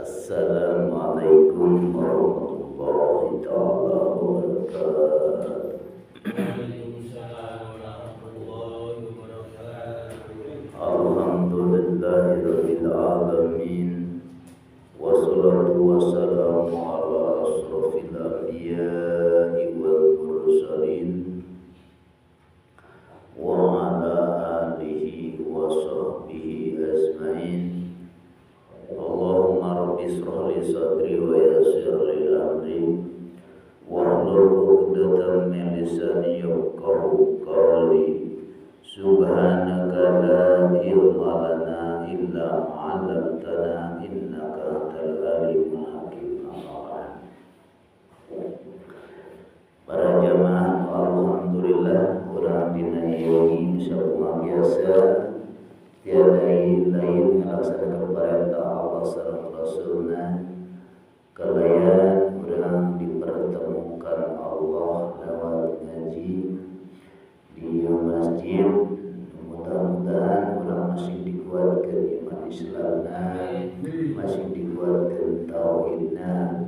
Assalamualaikum warahmatullahi taala wabarakatuh. Alhamdulillahirabbil alamin. Wassalatu wassalamu ala asrofil anbiya'i wal mursalin wa ala alihi wa sahbihi ajmain. Allahumma rabbi shrah li sadri wa yassir li amri wahlul 'uqdatam min lisani yafqahu qawli. Subhanaka la ilma lana illa ma 'allamtana innaka antal alimul hakim. Para jamaah, alhamdulillah urang dina ieu bisa biasa tiada lain melaksanakan perintah Allah sareng Rasulna kalayan urang dipertemukan Allah lewat ngaji di masjid. Mudah-mudahan urang masih dikuatkan iman Islamna, masih dikuatkan tauhidna,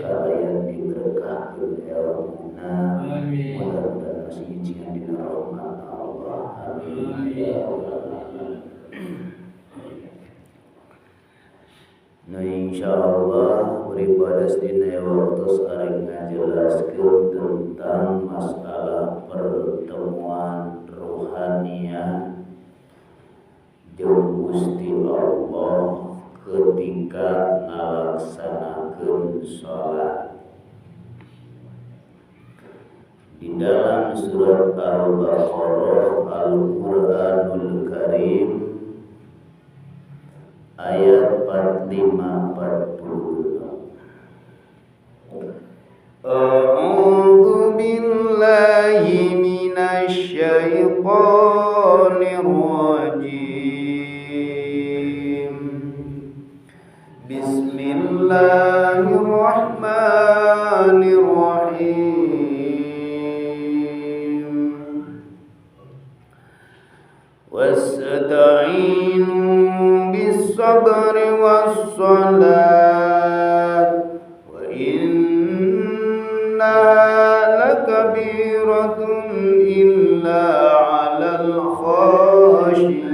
kalayan diberkahkan ilmuna, mudah-mudahan masih izingan dina rahmat Allah. Amin ya rabbal alamin. Nah insyaallah beribadah dina waktu sareng ngajelaskeun tentang masalah pertemuan rohaniah jeung Gusti Allah ketika ngalaksanakeun salat. Di dalam surat Al-Baqarah Al-Qur'anul Karim ayat 45-46. A'udzu billahi minasy syaithanir rajim. Bismillahirrahmanirrahim. Wasta'inu bis-sabri was-salat wa innaha lakabiratun illa 'alal khashiyin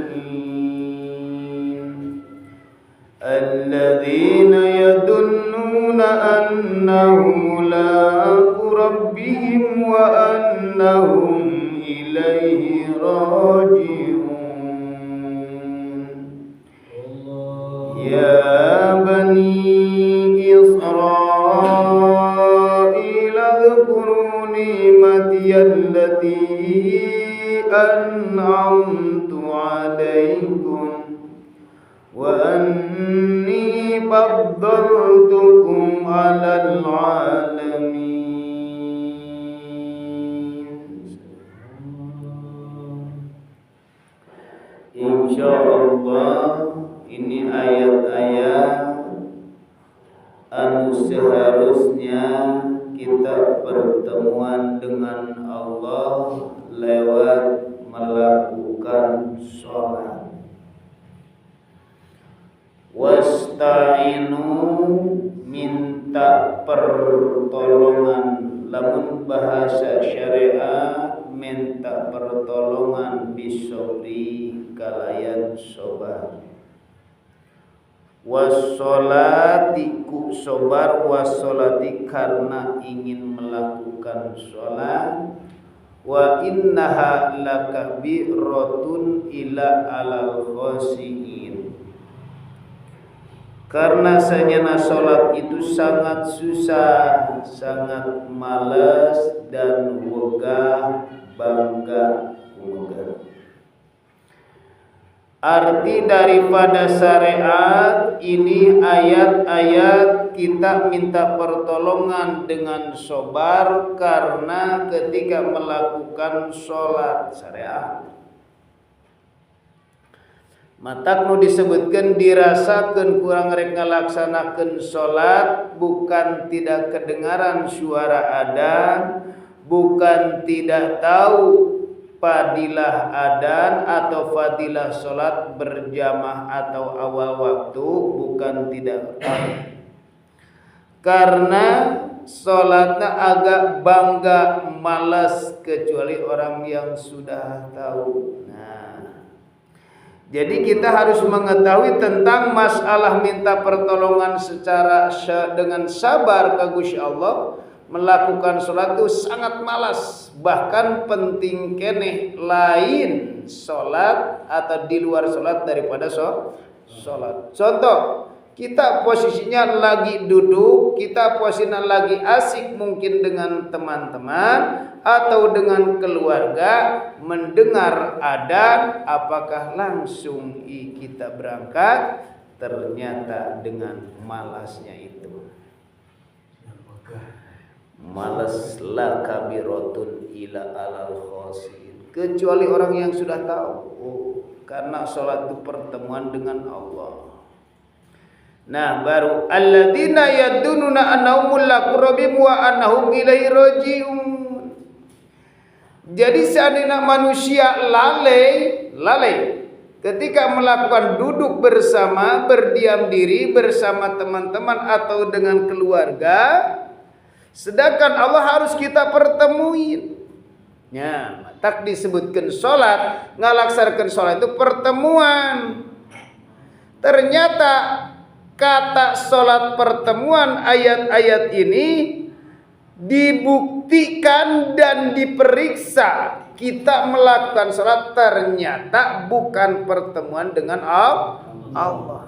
alladzina yadunnuna annahum mulaqu rabbihim wa annahum ilaihi raji'un. Ya bani Israil adhkuru ni'mati allati an'amtu 'alaikum wa anni faddaltukum 'alal 'alamin. Insyaallah ini ayat-ayat anu seharusnya kita pertemuan dengan Allah lewat melakukan sholat. Wasta'inu minta pertolongan, lamun bahasa syariat minta pertolongan bisobri kalayan sobar. Wassolati ku sobar, wassolati karena ingin melakukan sholat. Wa innaha lakabiratun ila alal khosiin, karena sanyana sholat itu sangat susah, sangat malas dan wegah bangga wegah. Arti daripada syariat ini ayat-ayat kita minta pertolongan dengan sobar karena ketika melakukan sholat syariat. Matak nu disebutkan dirasakan kurang rek ngalaksanakeun sholat, bukan tidak kedengaran suara adzan, bukan tidak tahu fadilah adan atau fadilah sholat berjamaah atau awal waktu, bukan tidak tahu. Karena sholatnya agak bangga malas kecuali orang yang sudah tahu. Nah, jadi kita harus mengetahui tentang masalah minta pertolongan secara dengan sabar ke Gusti Allah. Melakukan sholat itu sangat malas, bahkan penting keneh lain sholat atau di luar sholat daripada sholat. Contoh, kita posisinya lagi duduk, kita posisinya lagi asik mungkin dengan teman-teman atau dengan keluarga, mendengar adzan, apakah langsung kita berangkat? Ternyata dengan malasnya itu. Malas la kabiratun ila alal khosin, kecuali orang yang sudah tahu, karena sholat itu pertemuan dengan Allah. Nah, baru alladzina yadununa annahum mulaqu rabbihim wa annahum ilaihi raji'un. Jadi seandainya manusia lalai ketika melakukan duduk bersama, berdiam diri bersama teman-teman atau dengan keluarga, sedangkan Allah harus kita pertemuin. Ya, tak disebutkan sholat, ngalaksanakan sholat itu pertemuan. Ternyata kata sholat pertemuan ayat-ayat ini dibuktikan dan diperiksa. Kita melakukan sholat ternyata bukan pertemuan dengan Allah.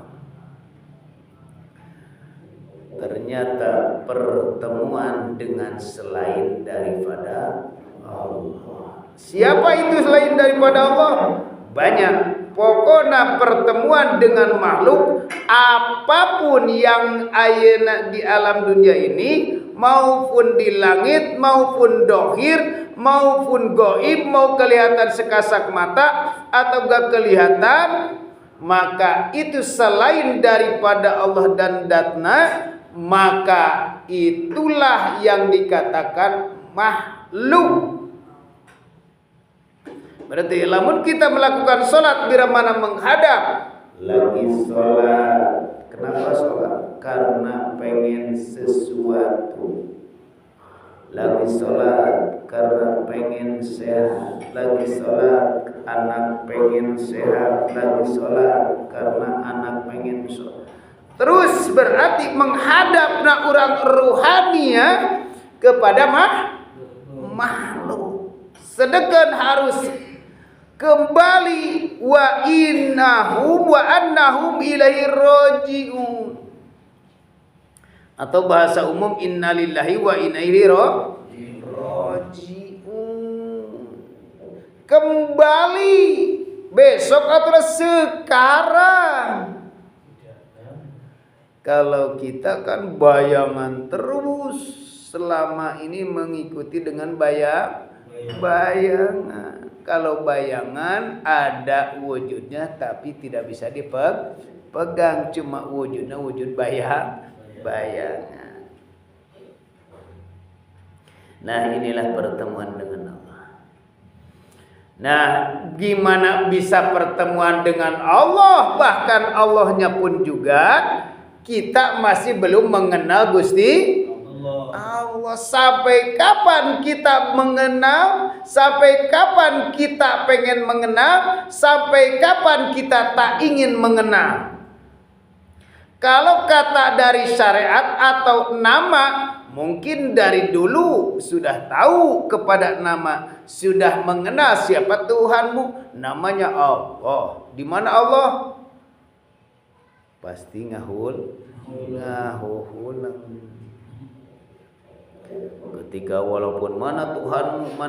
Ternyata pertemuan dengan selain daripada Allah. Siapa itu selain daripada Allah? Banyak. Pokoknya pertemuan dengan makhluk apapun yang ayeuna di alam dunia ini, maupun di langit, maupun dohir, maupun goib, mau kelihatan sekasak mata atau gak kelihatan, maka itu selain daripada Allah dan datna, maka itulah yang dikatakan makhluk. Berarti lamun kita melakukan sholat bila mana menghadap lagi sholat. Kenapa sholat? Karena pengen sesuatu. Lagi sholat karena pengen sehat. Lagi sholat anak pengen sehat. Lagi sholat karena anak pengen sholat. Terus berarti menghadap orang ruhania kepada makhluk. Sedangkan harus kembali wa innahum wa annahum ilaihi raji'un. Atau bahasa umum innalillahi wa inna ilaihi raji'un. Kembali besok atau sekarang. Kalau kita kan bayangan terus selama ini mengikuti dengan bayangan. Kalau bayangan ada wujudnya tapi tidak bisa dipegang, cuma wujudnya wujud bayangan. Nah, inilah pertemuan dengan Allah. Nah, gimana bisa pertemuan dengan Allah? Bahkan Allahnya pun juga kita masih belum mengenal Gusti Allah. Sampai kapan kita mengenal? Sampai kapan kita pengen mengenal? Sampai kapan kita tak ingin mengenal? Kalau kata dari syariat atau nama, mungkin dari dulu sudah tahu kepada nama, sudah mengenal siapa Tuhanmu, namanya Allah. Di mana Allah? Pasti ngahuhulang. Ketika walaupun mana Tuhanmu.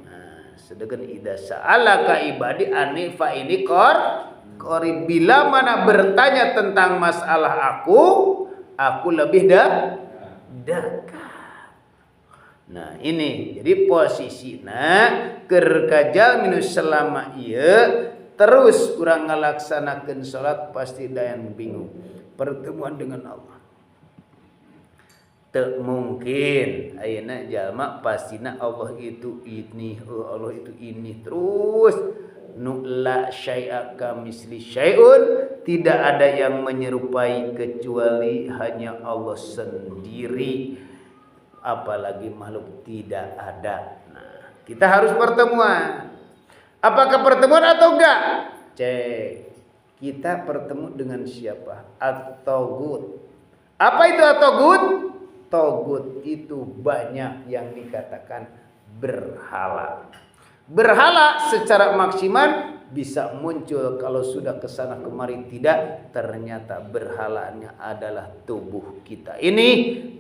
Nah, sedangkan idza sa'alaka ibadi anni fa ini qarib, bila mana bertanya tentang masalah aku lebih dekat. Nah, ini jadi posisinya kerkajal minus selama iya terus kurang ngalaksanakeun salat pasti dayan bingung pertemuan dengan Allah. teu mungkin ayeuna jalma pastina Allah itu ini, Allah itu ini terus. Nu la syai'a kamisli syai'un, tidak ada yang menyerupai kecuali hanya Allah sendiri, apalagi makhluk tidak ada. Nah, kita harus pertemuan. Apakah pertemuan atau enggak? Cek. Kita bertemu dengan siapa? At-Taghut. Apa itu At-Taghut? Taghut itu banyak yang dikatakan berhala. Berhala secara maksimal bisa muncul kalau sudah kesana kemari, tidak, ternyata berhalanya adalah tubuh kita. Ini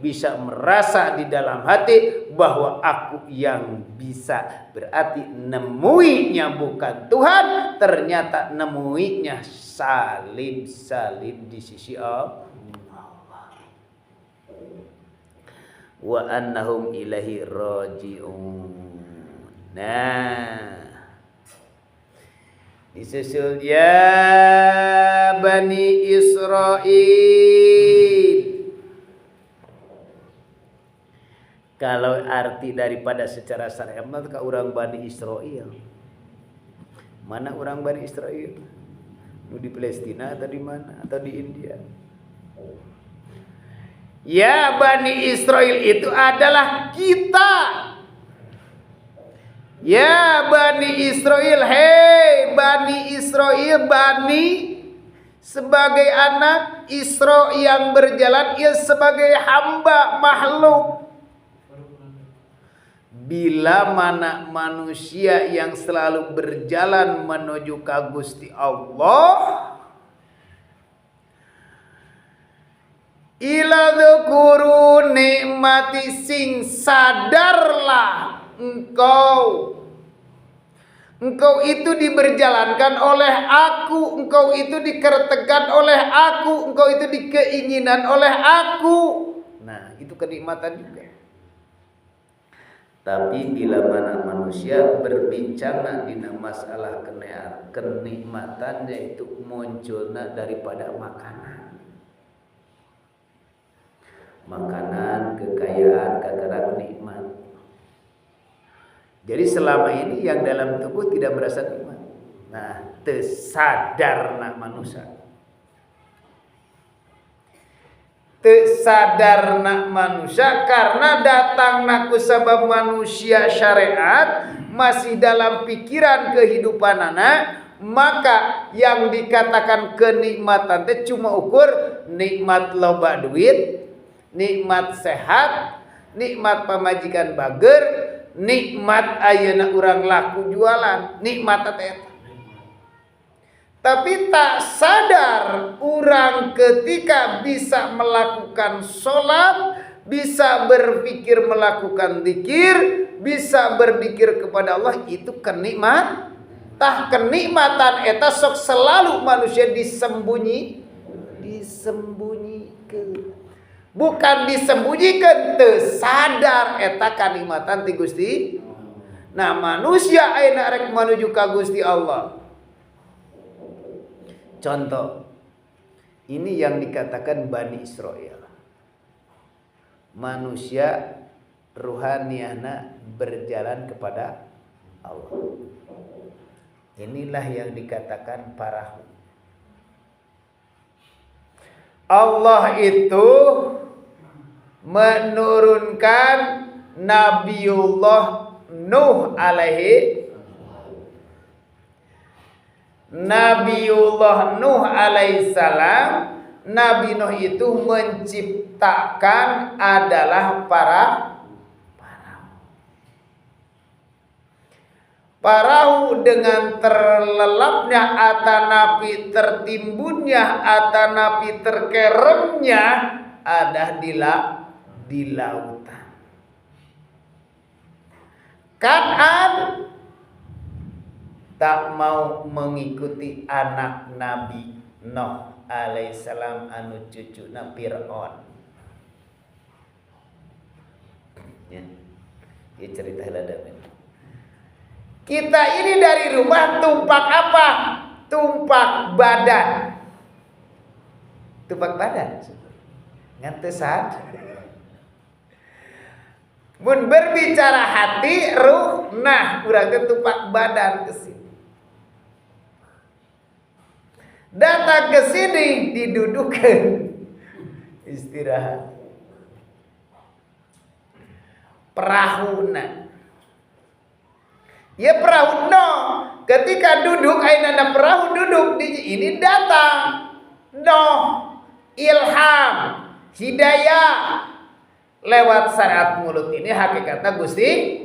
bisa merasa di dalam hati bahwa aku yang bisa, berarti nemuinya bukan Tuhan, ternyata nemuinya salib-salib di sisi Allah. Wa annahum ilahi raji'un. Nah, disusul ya Bani Israil. Kalau arti daripada secara syariat maka orang Bani Israil. Mana orang Bani Israil? Di Palestina atau di mana? Atau di India? Ya Bani Israil itu adalah kita. Ya Bani Israil, hei Bani Israil, Bani sebagai anak, Isra yang berjalan, ia sebagai hamba makhluk. Bila mana manusia yang selalu berjalan menuju ke Gusti Allah, ila dzukuru nikmati, sing sadarlah engkau itu diberjalankan oleh aku, engkau itu dikertekan oleh aku, engkau itu dikeinginan oleh aku. Nah, itu kenikmatan juga. Tapi bila mana manusia berbincang dina masalah kenikmatannya itu munculnya daripada makanan, kekayaan, kekarak nikmat. Jadi selama ini yang dalam tubuh tidak merasa nikmat. Nah, tersadar nak manusia. Tersadar nak manusia karena datang nak kusabab manusia syariat masih dalam pikiran kehidupan anak, maka yang dikatakan kenikmatan itu cuma ukur nikmat loba duit, nikmat sehat, nikmat pamajikan bager, nikmat ayeuna urang laku jualan, nikmat eta. Tapi tak sadar orang ketika bisa melakukan sholat, bisa berpikir melakukan zikir, bisa berzikir kepada Allah, itu kenikmat. Tah kenikmatan eta sok selalu manusia disembunyikan. Bukan disembunyikan, tersadar eta kenikmatan ti Gusti. Nah, manusia ayeuna rek menuju ka Gusti Allah. Contoh, ini yang dikatakan Bani Israil. Manusia ruhaniana berjalan kepada Allah. Inilah yang dikatakan parahu. Allah itu menurunkan Nabiullah Nuh alaihissalam. Nabi Nuh itu menciptakan adalah parahu dengan terlelapnya atanapi tertimbunnya atanapi terkeremnya ada di lautan. Kan'an tak mau mengikuti anak Nabi Nuh alaihissalam anu cucuna Fir'aun. Ya, ini cerita haladan. Kita ini dari rumah tumpak apa? Tumpak badan. Tumpak badan. Ngantes sadar. Mun berbicara hati, ruh, nah urang teh tupak badan ke sini. Datang ke sini didudukan istirahat. Perahuna. Ya perahu no. Ketika duduk ayeuna perahu duduk di ini datang. No. Ilham, hidayah lewat syariat mulut ini hakikatnya Gusti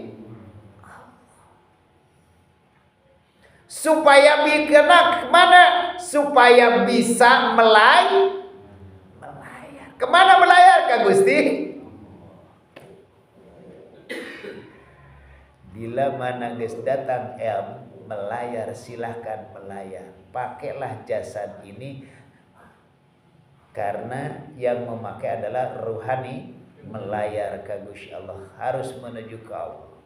supaya bikin mana supaya bisa melayar. Kemana melayar Kak Gusti? Bila mana geus datang melayar, silahkan melayar. Pakailah jasad ini karena yang memakai adalah ruhani melayar ke Gusti Allah, harus menuju ke Allah.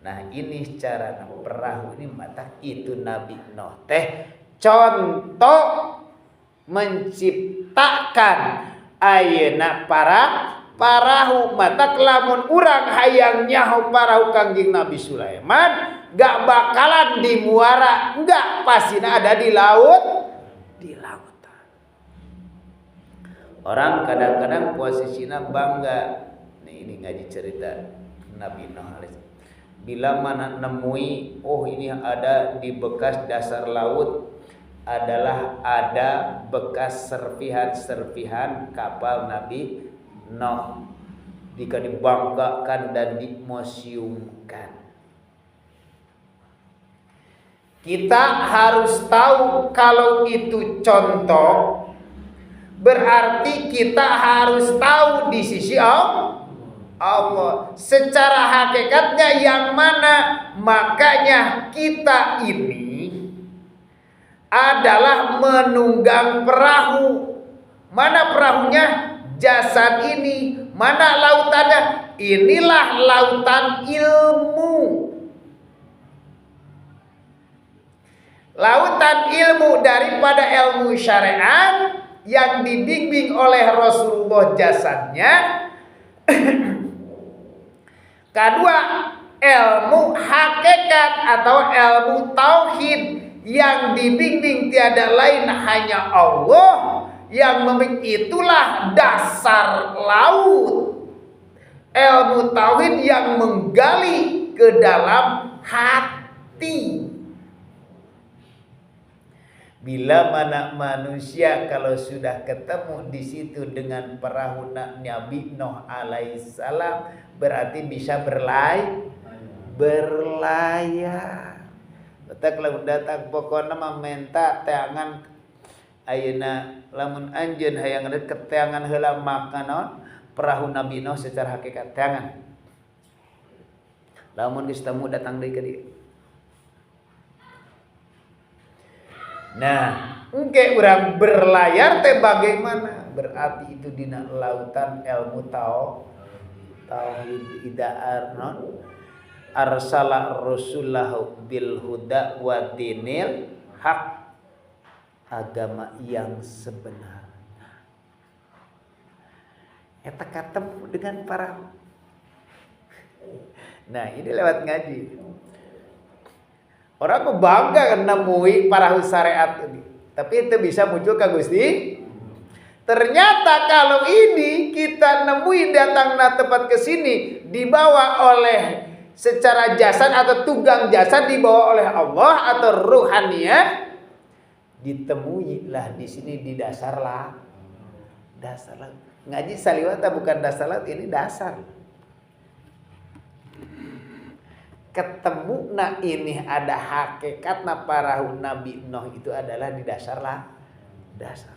Nah ini cara perahu ini mata itu Nabi Nuh teh contoh menciptakan ayeuna parahu mata kelamun urang hayang nyaho parahu Kangjeng Nabi Sulaiman gak bakalan di muara, enggak pasina ada di laut. Orang kadang-kadang posisinya bangga. Nih ini ngaji cerita Nabi Nuh bila mana nemui ini ada di bekas dasar laut adalah ada bekas serpihan kapal Nabi Nuh dibanggakan dan dimuseumkan. Kita harus tahu kalau itu contoh berarti kita harus tahu di sisi Allah secara hakikatnya yang mana. Makanya kita ini adalah menunggang perahu. Mana perahunya? Jasad ini. Mana lautannya? Inilah lautan ilmu. Lautan ilmu daripada ilmu syariat yang dibimbing oleh Rasulullah jasadnya. Kedua, ilmu hakikat atau ilmu tauhid yang dibimbing tiada lain hanya Allah yang itulah dasar laut. Ilmu tauhid yang menggali ke dalam hati. Bila mana manusia kalau sudah ketemu di situ dengan perahu Nabi Nuh alaihissalam berarti bisa berlayar. Betak lamun datang pokokna mah menta teangan ayeuna lamun anjeun hayang deket teangan heula makanon perahu Nabi Nuh secara hakikat teangan. Lamun geus temu datang deui ka dieu. Nah, engke urang berlayar teh bagaimana? Berarti itu dina lautan ilmu tauhid ida'ar non arsala rasulahu bil huda wa dinil haq, agama yang sebenarnya. Eta ketemu dengan para. Nah, ini lewat ngaji. Orang bangga kan nemui perahu syariat ini. Tapi itu bisa muncul ke Gusti. Ternyata kalau ini kita nemui datang tempat ke sini dibawa oleh secara jasad atau tunggang jasad dibawa oleh Allah atau ruhaniyah, ditemuilah di sini di dasar laut. Dasar laut. Ngaji saliwata bukan dasar laut, ini dasar. Ketemu ini ada hakikatna perahu Nabi Nuh itu adalah di dasar dasar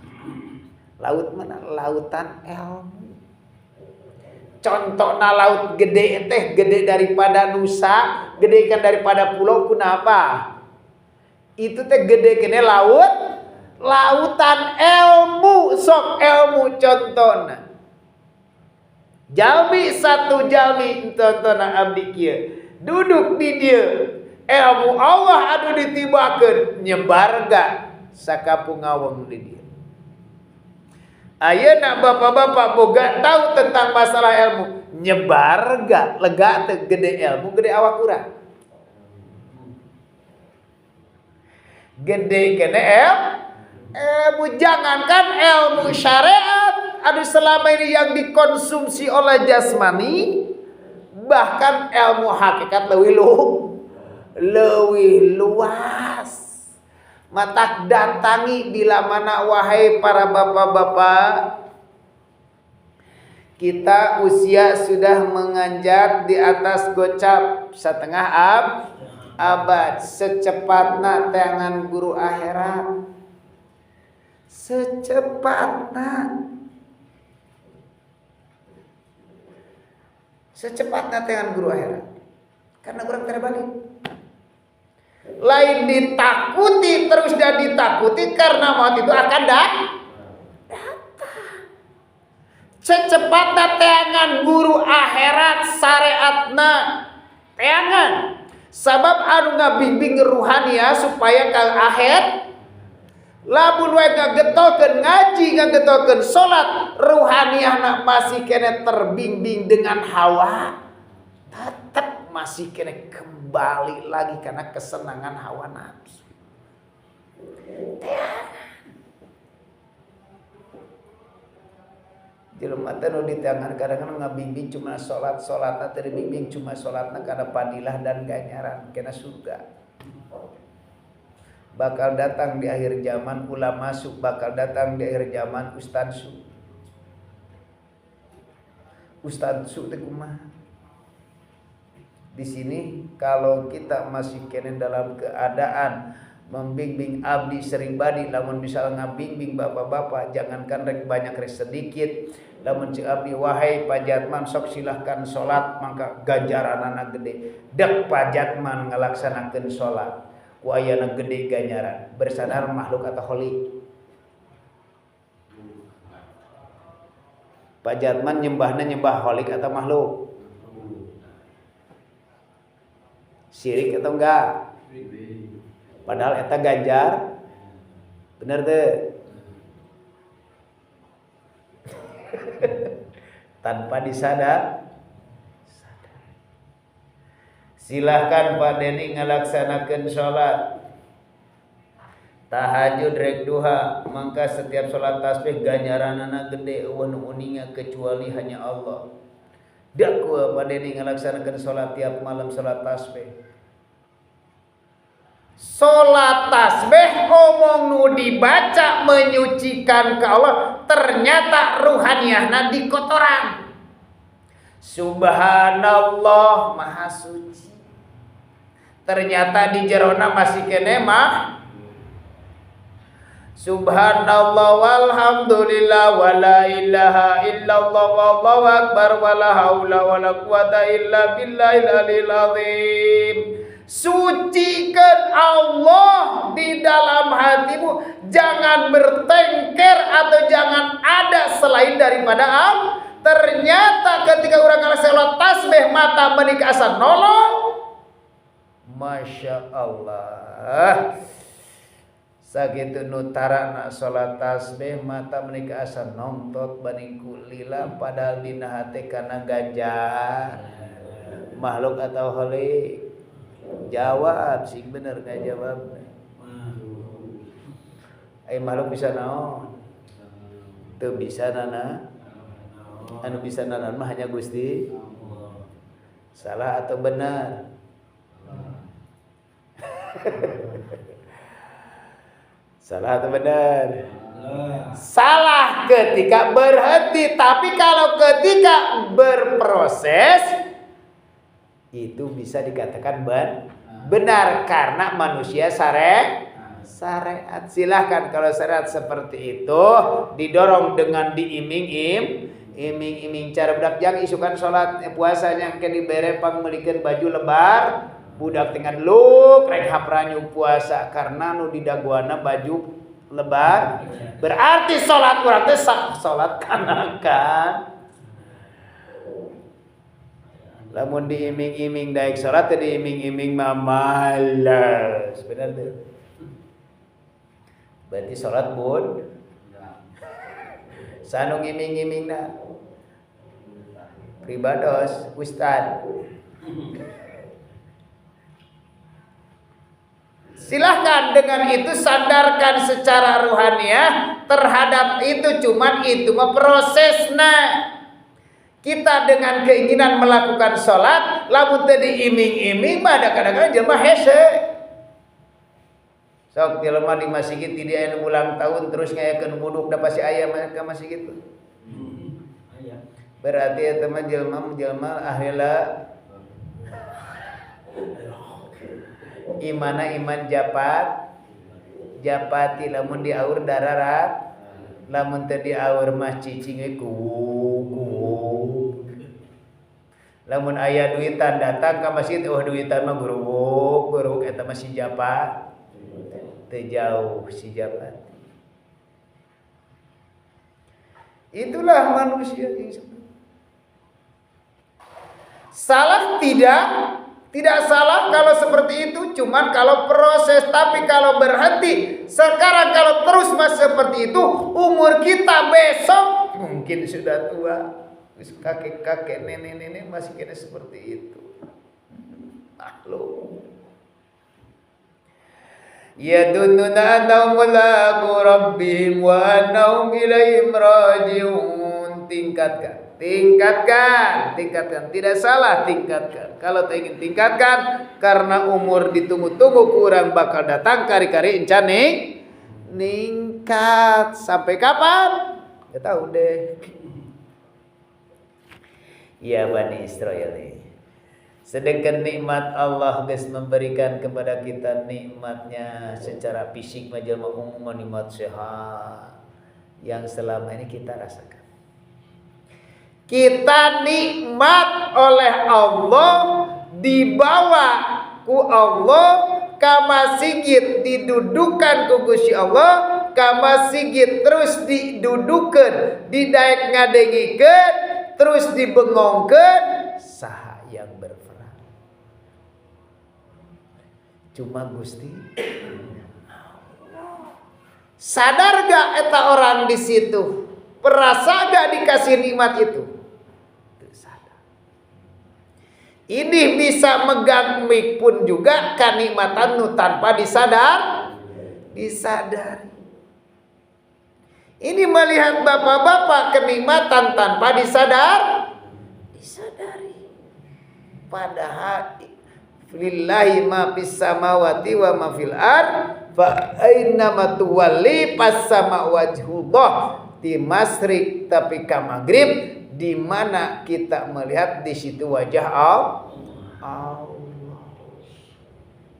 laut mana? Lautan ilmu. Contohna laut gede teh gede daripada Nusa, gede kan daripada pulau kunapa? Itu teh gede kene lautan ilmu, sok ilmu contohna. Jalmi satu jalmi contohna abdi kieu. Duduk di dia ilmu Allah adu ditibakeun nyebarga sakapung ngaweng di dia. Ayeuna bapak-bapak boga tahu tentang masalah ilmu. nyebar gak lega teu gede ilmu gede awak urang. Gede kene jangankan ilmu syariat, ada selama ini yang dikonsumsi oleh jasmani, bahkan ilmu hakikat leuwih luas. Matak datangi bila mana wahai para bapak-bapak, kita usia sudah menganjak di atas gocap setengah abad, secepatna tangan guru akhirat, secepatna tangan guru akhirat, karena kurang terbalik. Lain ditakuti terus dan ditakuti karena maut itu akan datang. Secepatnya teangan guru akhirat syariatna teangan. Sabab anu ngabimbing ruhania supaya kang akhir. Lamun wae ngagetokeun ngaji, ngagetokeun salat, ruhaniahna masih kena terbimbing dengan hawa. Tetap masih kena kembali lagi karena kesenangan hawa nafsu. Jelema teh nu diteangan kadang-kadang ngabimbing cuma salatna teh dibimbing cuma salatna kana padilah dan ganjaran kena surga. Bakal datang di akhir zaman ulama su, bakal datang di akhir zaman ustaz su. Ustaz su teh kumaha? Di sini kalau kita masih kena dalam keadaan membimbing abdi sering badi, lamun bisa ngabimbing bapak-bapak jangankan rek banyak rek sedikit, lamun cik abdi wahai pajatman sok silahkan salat mangka ganjaranana gede. Dek pajatman ngalaksanakeun salat ku ayana gede ganjaran, bersadar makhluk atau khaliq. Pajatman nyembah khaliq atau makhluk? Syirik atau enggak? Padahal eta ganjar. Bener teh? Tanpa disadar. Silahkan Pak Deni ngalaksanakeun salat. Tahajud rek duha, mangka setiap salat tasbih ganjaranana gede eueun uninga kecuali hanya Allah. Dakwa Pak Deni ngalaksanakeun salat tiap malam salat tasbih. Salat tasbih omong nu dibaca menyucikan ke Allah, ternyata ruhaniahna dikotoran. Subhanallah maha suci, ternyata di jerona masih kene mah subhanallah walhamdulillah wala ilaha illallah wallahu akbar wala haula wala quwata illa billahil aliyil azim. Sucikan Allah di dalam hatimu, jangan bertengker atau jangan ada selain daripada Allah. Ternyata ketika orang ngalah salat tasbih mata menik asa nolong. Masya Allah. Sakitu nutarana salat tasbih mata menik asa nongtot baniku lila, padahal dina hati kana ganjar. Makhluk atau khaliq? Jawab sing bener gak jawab. Ai makhluk bisa naon? Teu bisa nana. Anu bisa nana mah hanya Gusti. Salah atau benar? Salah atau benar? Salah ketika berhenti, tapi kalau ketika berproses itu bisa dikatakan benar karena manusia syariat. Silahkan kalau syariat seperti itu didorong dengan diiming-iming cara budak jang isukan salat puasanya ke dibere pangmelikeun baju lebar budak tinggal luk rek hapranyu puasa karena nu didaguana baju lebar berarti salat urang teh salat kanakan. Lamun diiming-iming daek salat teh diiming-iming mah malas. Benar teh. Berarti salat pun sanu ngiming-imingna. pribados ustad. Silahkan dengan itu sadarkan secara ruhaniah terhadap itu, cuman itu mah prosesna. Kita dengan keinginan melakukan sholat, lamun teu diiming-iming mah kadang-kadang jelema hese. Sok jelema di masjid di aya ulang tahun terus ngayakeun buduk da pasti aya ka masjid gitu. Berarti ya teman jelema ahli imana iman japati lamun diaur dararat, lamun teu diaur mah cicing we lamun aya duitan datang ka masjid, duitan mah guruk eta mah si japat teu jauh si japati. Itulah manusia yang salah tidak salah kalau seperti itu, cuman kalau proses. Tapi kalau berhenti sekarang, kalau terus masih seperti itu, umur kita besok mungkin sudah tua, kakek-kakek, nenek-nenek masih kena seperti itu. Maklum. Yadunnuna annahum mulaqu rabbihim wa annahum ilaihim raji'un. Tingkatkan, tidak salah tingkatkan. Kalau ingin tingkatkan, karena umur ditunggu-tunggu kurang bakal datang kari-kari encan ningkat. Sampai kapan? Ya tahu deh. Ya Bani Israel ini. Sedangkan nikmat Allah guys memberikan kepada kita nikmatnya secara fisik majelma umum, nikmat sehat yang selama ini kita rasakan. Kita nikmat oleh Allah, dibawa ku Allah ka masjid, didudukan ku Gusti Allah ka masjid, terus didudukan, didaek ngadengikeun, terus dibengongkeun, saha yang berperan? Cuma Gusti. Sadar gak eta orang di situ? Perasa gak dikasih nikmat itu? Ini bisa megang mic pun juga kenikmatan nu tanpa disadari. Ini melihat bapak-bapak kenikmatan tanpa disadari. Padahal lillahi ma fis samawati wa ma fil ard fa aina ma tuwalli fas sama wajhullah. Di masrik tapi ka maghrib, di mana kita melihat di situ wajah Allah.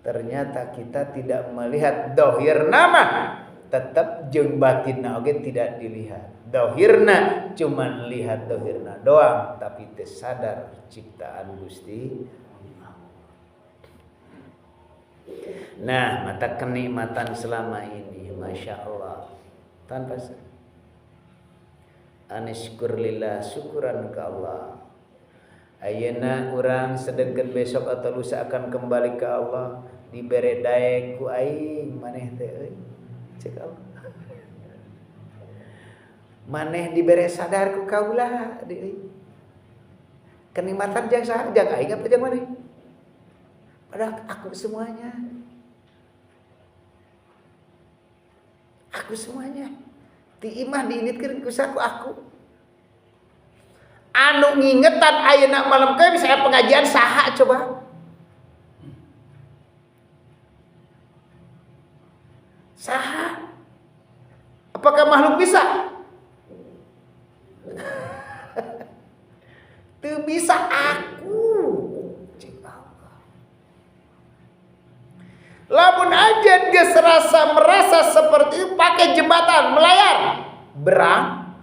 Ternyata kita tidak melihat dohir nama, tetap jeung batinna oge tidak dilihat. Dohirna cuman lihat dohirna doang, tapi teu sadar ciptaan Gusti. Nah, mata kenikmatan selama ini, masya Allah, tanpa sadar. Anishkur lillah, syukuran ke Allah. Ayeuna urang sedengkeun besok atau lusa akan kembali ke Allah, dibere daek ku aing maneh teh euy. Cek Allah. Maneh dibere sadar ku kaula deui. Kenikmatan jang saha? Jang aing apa jang maneh? Padahal aku semuanya. Aku semuanya. Ti imah diinitkeun ku saku aku. Anu ngingetan ayeuna malam ke bisa pengajian saha coba? Saha? Apakah makhluk bisa? Teu bisa aku. Lamun aja dia merasa seperti itu, pakai jembatan melayar, berang,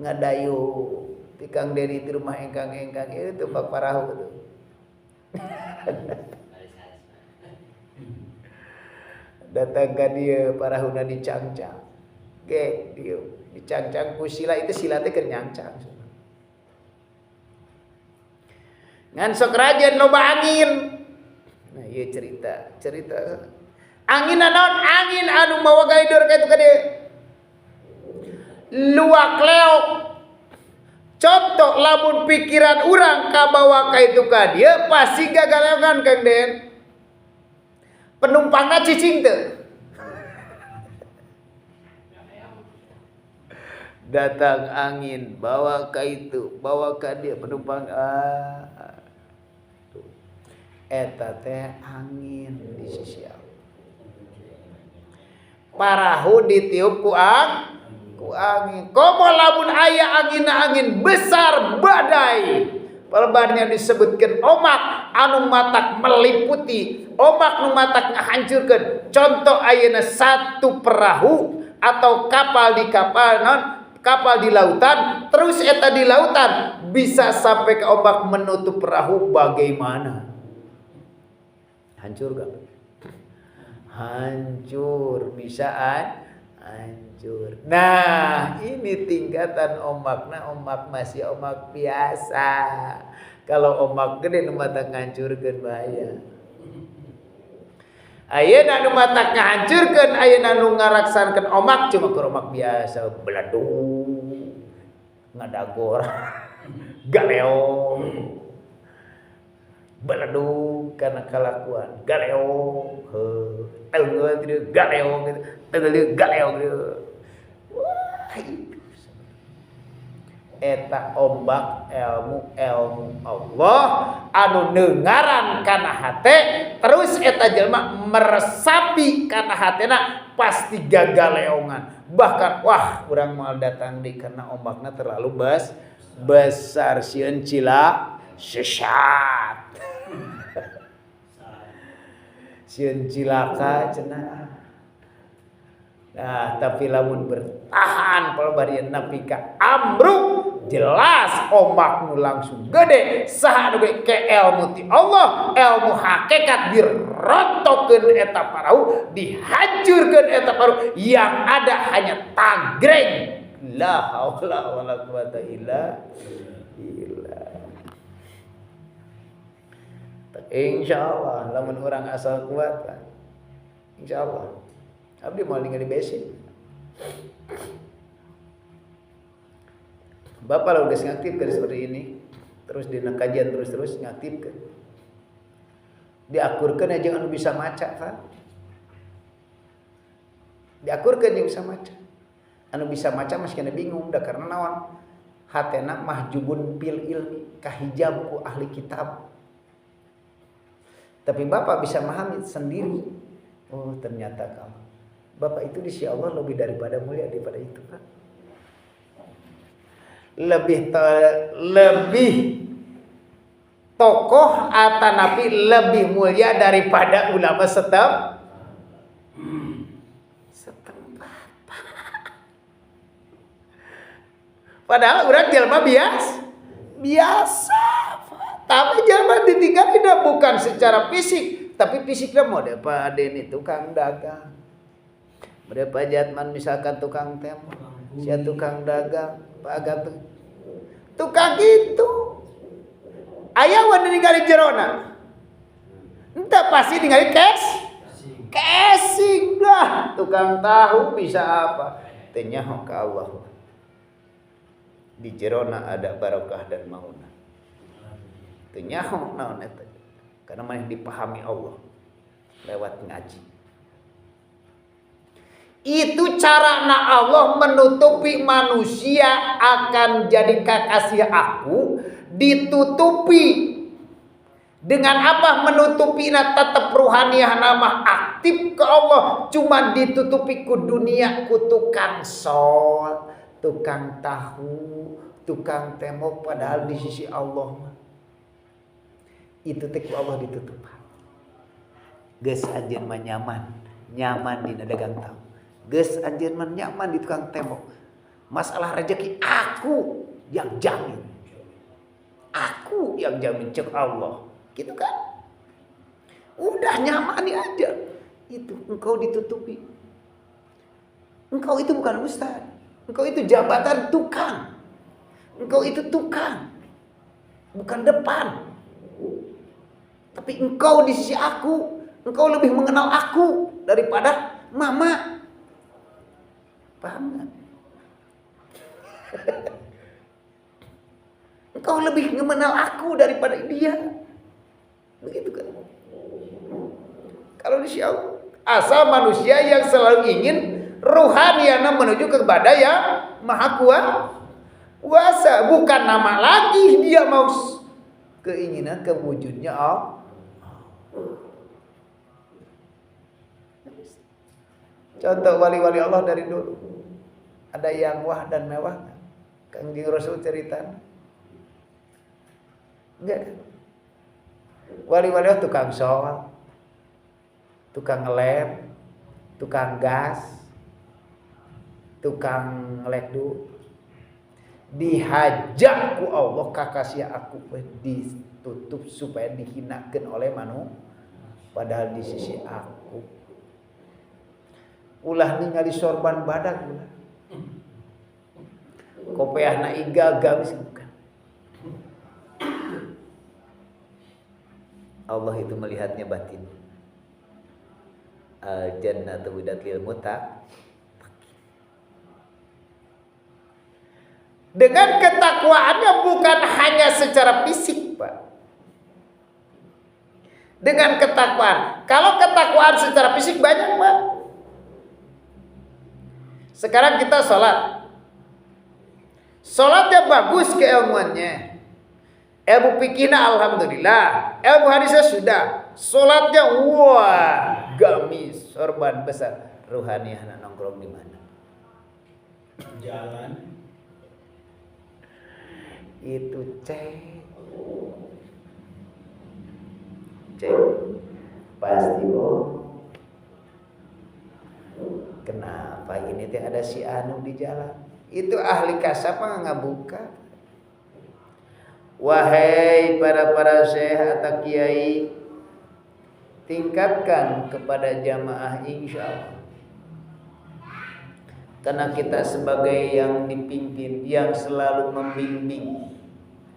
ngadayu, tikang dari di rumah engkang itu pak parahu itu. Datang ke dia parahuna dicangcang, gek dia dicangcang ku sila itu silatnya kernyangcang. Ngan sok rajan loba angin. Nah, ieu cerita. Angin naon? Angin anu mawa gaidor ka itu ka dieu. Luak leok. Contoh lamun pikiran orang kabawa ka itu ka dia pasti gagalangan Kang Den. Penumpangna cicing teu. Datang angin bawa ka itu, bawa ka dia penumpang eta teh angin di sisi Allah. Parahu ditiup ku angin. Komo lamun aya angin besar badai. Pelebarnya disebutkan omak anu matak meliputi, omak nu matak ngahancurkeun. Contoh ayeuna satu perahu atau kapal di lautan, terus eta di lautan bisa sampai ke ombak menutup perahu, bagaimana? Hancur gak? Hancur, bisaan hancur. Nah, ini tingkatan ombakna, ombak masih ombak biasa. Kalau ombak gede nu matak ngahancurkeun bahaya. Ayeuna nu matak ngahancurkeun, ayeuna nu ngaraksankeun ombak cuma keur ombak biasa, beladung, ngadagor, galeong. Beladung karena kelakuan, galeong, teungeun dia galeong gitu, teungeun galeong gitu. Wah, eta ombak ilmu Allah anu neungaran kana hate, terus eta jelema meresapi kana hatena pasti gagaleongan. Bahkan wah urang moal datang deui karena ombakna terlalu besar sieun cila sesat. Sieun cilaka cenah. Nah, tapi lamun bertahan palebarian nepi ka ambruk, jelas ombak nu langsung gede saha anu ge ke ilmu ti Allah, ilmu hakikat dirontokeun eta parahu, dihancurkeun eta parahu, yang ada hanya tagreng. La haula wala quwata illa billah. Insyaallah lamun urang asal kuat, insyaallah abdi mau ningali basic. Bapak lah udah ngaktifkan seperti ini, terus di kajian terus ngaktifkan. Diakurkan aja anu bisa maca, Pak. Diakurkan yang bisa maca. Anu bisa maca masih kena bingung dah karena naon? Hatena mahjubun bil ilmi, kahijab ku ahli kitab. Tapi Bapak bisa memahami sendiri. Oh, ternyata kamu. Bapak itu di sisi Allah lebih daripada mulia daripada itu, Pak. Lebih tokoh atau nabi lebih mulia daripada ulama setempat. Padahal urang jelema biasa. Tapi jelema ditinggal tidak bukan secara fisik, tapi fisiknya model Pak Deni tukang dagang. Model Pak Jatman misalkan tukang tembok, sia tukang dagang, Pak Agat tukang gitu. Aya wan ningali jerona. Entah pasti ningali casing lah. Tukang tahu bisa apa? Teu nyaho ka Allah. Di jerona ada barokah dan maunah. Teu nyaho naon eta. Karena maneh dipahami Allah lewat ngaji. Itu carana Allah menutupi manusia akan jadi kekasih aku, ditutupi dengan apa? Menutupi tetap ruhaniyah nama aktif ke Allah, cuma ditutupi ku dunia ku tukang sol, tukang tahu, tukang tembok, padahal di sisi Allah itu teh Allah ditutup. Geus anjeun mah nyaman di dagang tahu. Geus anjeun mah nyaman di tukang tembok. Masalah rezeki aku yang jamin. Aku yang jamin cek Allah. Gitu kan? Udah nyamani aja. Itu engkau ditutupi. Engkau itu bukan ustaz. Engkau itu jabatan tukang. Engkau itu tukang. Bukan depan. Tapi engkau di sisi aku, engkau lebih mengenal aku daripada mama. Paham gak? engkau lebih mengenal aku daripada dia. Begitu kan? Kalau di Allah, asal manusia yang selalu ingin ruhaniana menuju kepada yang maha kuasa, bukan nama lagi dia mau keinginan kewujudnya Allah. Contoh wali-wali Allah dari dulu, ada yang wah dan mewah, Kangjeng Rasul cerita, enggak? Wali-wali Allah tukang sol, tukang ngelem, tukang gas, tukang ngelekdu, dihajak ku Allah kakasih aku ditutup supaya dihinakan oleh manusia, padahal di sisi aku ulah ningali sorban badak ulah kopiahna iga gamis bukan. Allah itu melihatnya batin. Al jannatu widatil muta. Dengan ketakwaannya bukan hanya secara fisik, Pak. Dengan ketakwaan. Kalau ketakwaan secara fisik banyak, Pak. Sekarang kita sholat. Sholatnya bagus keilmuannya. Ilmu fikihnya alhamdulillah. Ilmu hadisnya sudah. Sholatnya wah, gamis, sorban besar. Ruhaniyahna nongkrong di mana? Jalan. Itu cek pasti kenapa ini teh ada si anu di jalan, itu ahli kasap nggak buka. Wahai para syekh atau kiai, tingkatkan kepada jamaah insyaallah. Karena kita sebagai yang dipimpin, yang selalu membimbing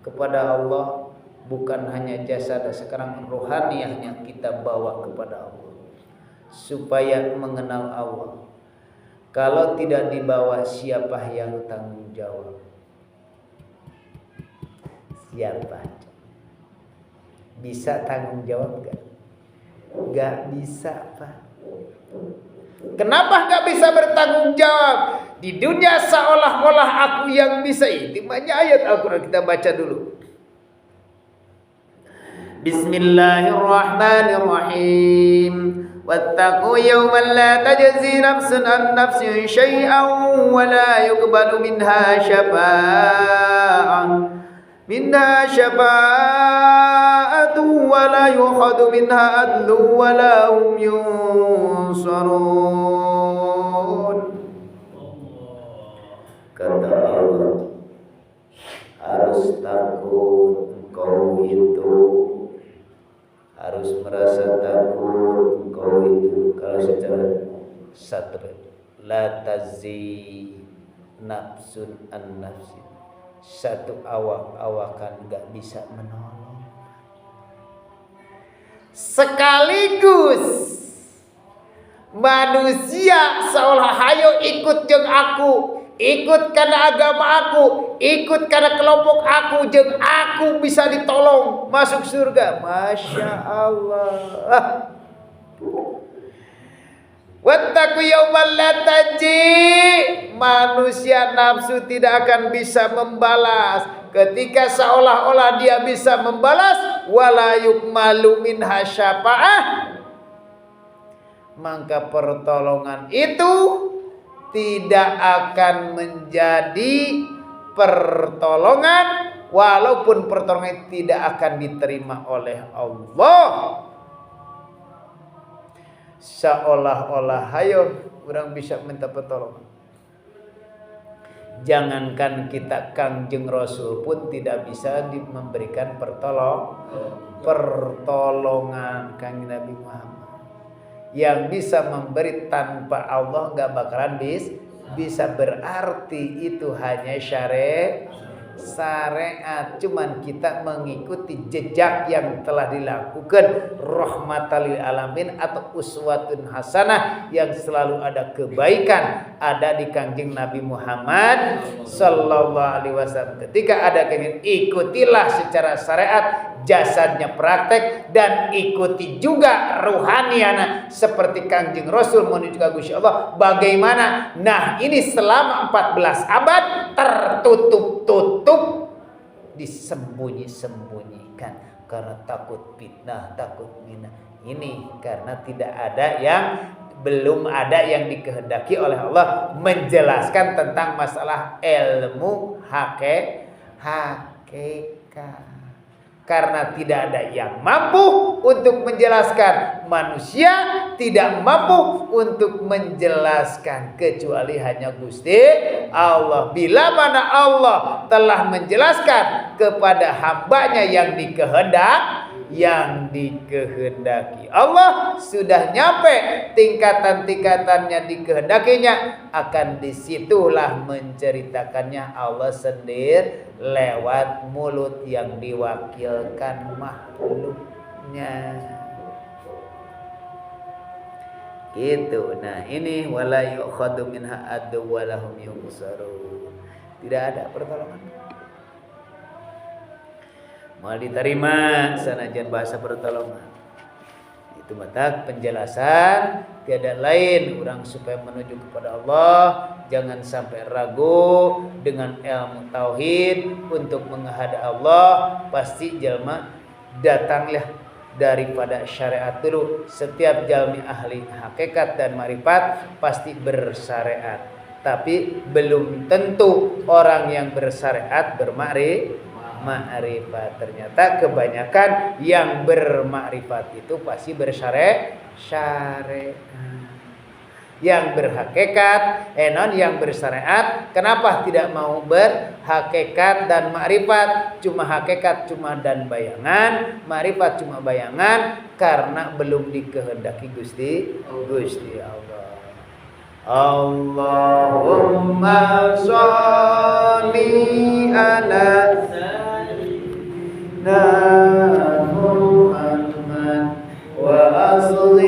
kepada Allah, bukan hanya jasad, sekarang rohaniyahnya kita bawa kepada Allah supaya mengenal Allah. Kalau tidak dibawa, siapa yang tanggung jawab? Siapa? Bisa tanggung jawab gak? Gak bisa, Pak. Kenapa gak bisa bertanggung jawab? Di dunia seolah-olah aku yang bisa. Itu banyak ayat Al-Quran, kita baca dulu. Bismillahirrahmanirrahim. Wattaqu yawman la tajzi nafsun an nafsin syai'an wa la yuqbalu minha syafa'atu wa la yukhadu minha adlu wa la hum yunsarun. Kata Allah, harus takut engkau itu, harus merasa takut engkau itu. Kalau secara satr, la tazi nafsun an nafsin, satu awak-awakan gak bisa menolong. Sekaligus manusia seolah hayo ikut jeung aku, ikut karena agama aku, ikut karena kelompok aku, jeung aku bisa ditolong masuk surga. Masya Allah. Wattaqu yawman la tajzi, manusia nafsu tidak akan bisa membalas. Ketika seolah-olah dia bisa membalas, wala yukmalu minha syafa'ah, maka pertolongan itu tidak akan menjadi pertolongan, walaupun pertolongan tidak akan diterima oleh Allah. Seolah-olah hayo orang bisa minta pertolongan. Jangankan kita Kangjeng Rasul pun tidak bisa memberikan pertolongan. Kangjeng Nabi Muhammad yang bisa memberi tanpa Allah gak bakalan bisa. Berarti itu hanya syariat, cuman kita mengikuti jejak yang telah dilakukan rahmatal lil alamin atau uswatun hasanah yang selalu ada kebaikan ada di Kanjeng Nabi Muhammad sallallahu alaihi wasallam. Ketika ada keinginan, ikutilah secara syariat, jasadnya praktek, dan ikuti juga ruhaniana seperti Kanjeng Rasul menuju ke Gusti Allah. Bagaimana? Nah, ini selama 14 abad tertutup-tutup, disembunyi-sembunyikan karena takut fitnah, takut minah. Ini karena tidak ada belum ada yang dikehendaki oleh Allah menjelaskan tentang masalah ilmu hakikat. Karena tidak ada yang mampu untuk menjelaskan, manusia tidak mampu untuk menjelaskan kecuali hanya Gusti Allah. Bila mana Allah telah menjelaskan kepada hambanya yang dikehendaki, Allah sudah nyampe tingkatan-tingkatannya dikehendakinya, akan disitulah menceritakannya Allah sendiri lewat mulut yang diwakilkan makhluknya. Gitu. Nah, ini wala yu'khadhu minha adu walahum yusarun. Tidak ada pertolongan. Mau diterima sanajan bahasa pertolongan. Itu mata penjelasan tiada lain orang supaya menuju kepada Allah. Jangan sampai ragu dengan ilmu tauhid untuk menghadap Allah. Pasti jalma datanglah daripada syariat dulu. Setiap jalmi ahli hakikat dan marifat pasti bersyariat. Tapi belum tentu orang yang bersyariat bermakrifat. Ternyata kebanyakan yang bermakrifat itu pasti bersyariat. Yang berhakikat, yang bersyariat, kenapa tidak mau berhakikat dan makrifat? Cuma hakikat cuma dan bayangan, makrifat cuma bayangan, karena belum dikehendaki Gusti Allah. Allahumma sholli ala sayyidina Muhammad wa asli